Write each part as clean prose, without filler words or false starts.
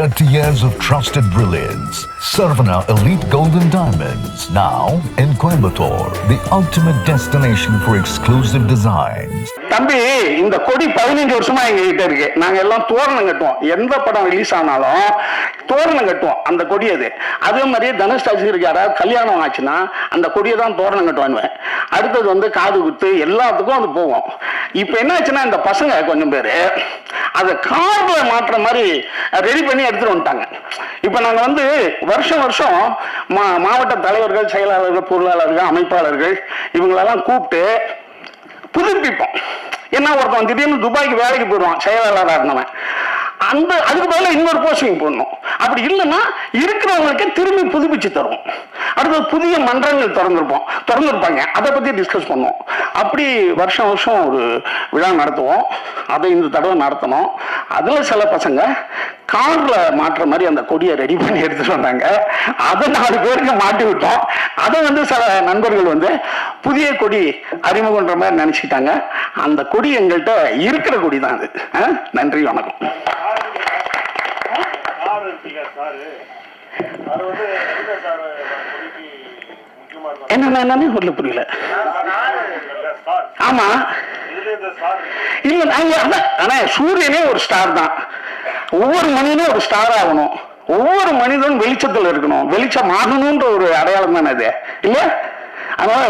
30 years of trusted brilliance. Sarvana Elite Golden Diamonds, now in Coimbatore, the ultimate destination for exclusive designs. தம்பி, இந்த கொடி 15 வருஷமா எங்க கிட்ட இருக்கு. நாங்க எல்லாம் தோரணம் கட்டுவோம். எந்த படம் ரிலீஸ் ஆனாலும் தோரணம் கட்டுவோம். அந்த கொடி அதே மாதிரி தனுஷ் ராஜிக்கு யாராவது கல்யாணம் ஆச்சுன்னா அந்த கொடியை தான் தோரணம் கட்டுவானுவேன். அடுத்தது வந்து காது குத்து எல்லாத்துக்கும் அது போவோம். இப்ப என்ன ஆச்சுன்னா இந்த பசங்க கொஞ்சம் பேரு அதை கார்ல மாற்ற மாதிரி ரெடி பண்ணி எடுத்துட்டு வந்துட்டாங்க. இப்ப நாங்க வந்து வருஷம் வருஷம் மாவட்ட தலைவர்கள், செயலாளர்கள், பொருளாளர்கள், அமைப்பாளர்கள் இவங்களெல்லாம் கூப்பிட்டு புதுப்பிப்போம். என்ன ஒருத்தன் திடீர்னு துபாய்க்கு வேலைக்கு போயிடுவான் செயலாளராக இருந்தவன், அதுக்கு பதிலாக இன்னொரு போஸ்டிங் போடணும். அப்படி இல்லைன்னா இருக்கிறவங்களுக்கு திரும்பி புதுப்பிச்சு தருவோம். அடுத்தது புதிய மன்றங்கள் திறந்துருப்பாங்க, அதை பத்தி டிஸ்கஸ் பண்ணுவோம். அப்படி வருஷம் வருஷம் ஒரு விழா நடத்துவோம். அதை இந்த தடவை நடத்தணும். அதுல சில பசங்க கார்ல மாற்ற மாதிரி அந்த கொடியை ரெடி பண்ணி எடுத்துட்டு வந்தாங்க. அதை 4 பேருக்கு மாட்டி விட்டோம். அதை வந்து சில நண்பர்கள் வந்து புதிய கொடி அறிமுகன்ற மாதிரி நினைச்சிட்டாங்க. அந்த கொடி எங்கள்கிட்ட இருக்கிற கொடி தான் அது. நன்றி, வணக்கம். என்னன்னு சொல்ல புரியல. ஆமா, இல்ல ஆனா சூரியனே ஒரு ஸ்டார் தான். ஒவ்வொரு மனிதனும் ஒரு ஸ்டார் ஆகணும். ஒவ்வொரு மனிதனும் வெளிச்சத்தில் இருக்கணும். வெளிச்சம் ஆகணும்ன்ற ஒரு அடையாளம் தானே அது, இல்லையா? அதனால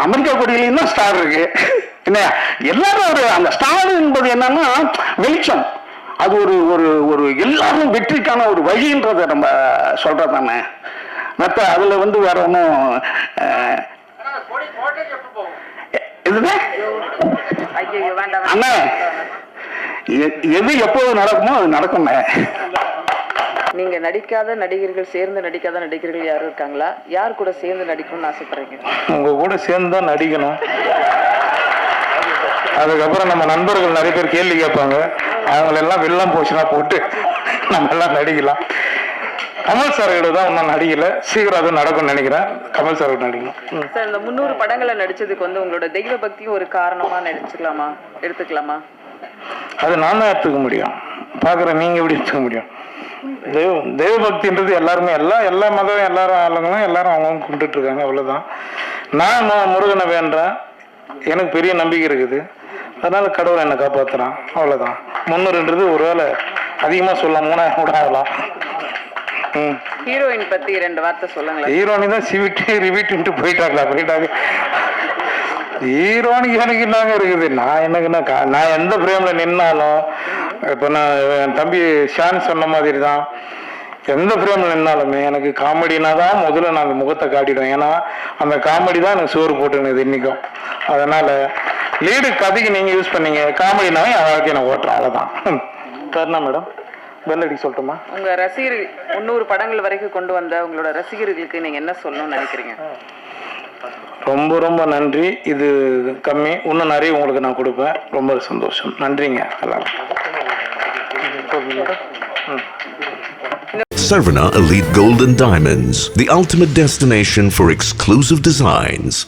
அமெரிக்கா கொடியிலையும் தான் ஸ்டார் இருக்கு. என்ன எல்லாரும் ஒரு அந்த ஸ்டார் என்பது என்னன்னா வெளிச்சம். அது ஒரு ஒரு ஒரு எல்லாரும் வெற்றிக்கான ஒரு வழின்றத நம்ம சொல்றதானே. மற்ற அதுல வந்து வேற ஒன்றும் அண்ணா எது எப்போது நடக்குமோ அது நடக்குமே. நீங்க நடிக்காத நடிகர்கள், சேர்ந்து நடிக்காத நடிகர்கள் யாரும் இருக்காங்களா? யார் கூட சேர்ந்து நடிக்கணும்னு ஆசைப்படுறீங்க? உங்க கூட சேர்ந்து தான் நடிக்கணும். அதுக்கப்புறம் நம்ம நண்பர்கள் நிறைய பேர் கேள்வி கேட்பாங்க. அவங்களெல்லாம் வெள்ளம் போச்சுன்னா போட்டு நம்ம எல்லாம் நடிக்கலாம். கமல் சார் கிட்ட தான் ஒன்றும் நடிக்கல. சீக்கிரம் அது நடக்கும்னு நினைக்கிறேன். கமல் சார் நடிக்கணும். சார், இந்த 300 படங்களை நடிச்சதுக்கு வந்து உங்களோட தெய்வ பக்தியும் ஒரு காரணமா எடுத்துக்கலாமா? அது நான் தான் எடுத்துக்க முடியும். பாக்குறேன், நீங்க எப்படி எடுத்துக்க முடியும்? தெய்வ பக்தின்றது எல்லாருமே எல்லா மதம் எல்லாரும் ஆளுங்களும் எல்லாரும் அவங்கவுங்க கும்பிட்டு இருக்காங்க, அவ்வளவுதான். நான் முருகனை வேண்டேன். எனக்கு பெரிய நம்பிக்கை இருக்குது. அதனால கடவுளை என்னை காப்பாத்துறான், அவ்வளவுதான். 300ன்றது ஒருவேளை அதிகமா சொல்லலாம், 3000 கூட ஆகலாம். ஹீரோயின் பத்தி 2 வார்த்தை சொல்லுங்களேன். ஹீரோயின் தான் சிவிட்டு ரிவிட்டு போயிட்டாங்க. ஹீரோனிக்கு எனக்கு என்னங்க இருக்குது? நான் எந்த பிரேம்ல நின்னாலும், இப்ப நான் என் தம்பி ஷான் சொன்ன மாதிரி தான், எந்த பிரேம்ல நின்னாலுமே எனக்கு காமெடினா தான் முதல்ல நான் அந்த முகத்தை காட்டிடுவேன். ஏன்னா அந்த காமெடி தான் எனக்கு சோறு போட்டுனுது இன்னைக்கும். அதனால லீடு கதைக்கு நீங்க யூஸ் பண்ணீங்க, காமெடினாவே என் வாழ்க்கையை நான் ஓட்டுறேன், அவ்வளவுதான். சரிண்ணா மேடம், பெல் அடிக்க சொல்லட்டுமா? உங்க ரசிகர் 300 படங்கள் வரைக்கும் கொண்டு வந்த உங்களோட ரசிகர்களுக்கு நீங்க என்ன சொல்லணும்னு நினைக்கிறீங்க? ரொம்ப ரொம்ப நன்றி. இது கம்மி, இன்னும் நிறைய உங்களுக்கு நான் கொடுப்பேன். ரொம்ப சந்தோஷம். நன்றிங்க எல்லாரும். Sarvana Elite Golden Diamonds, the ultimate destination for exclusive designs.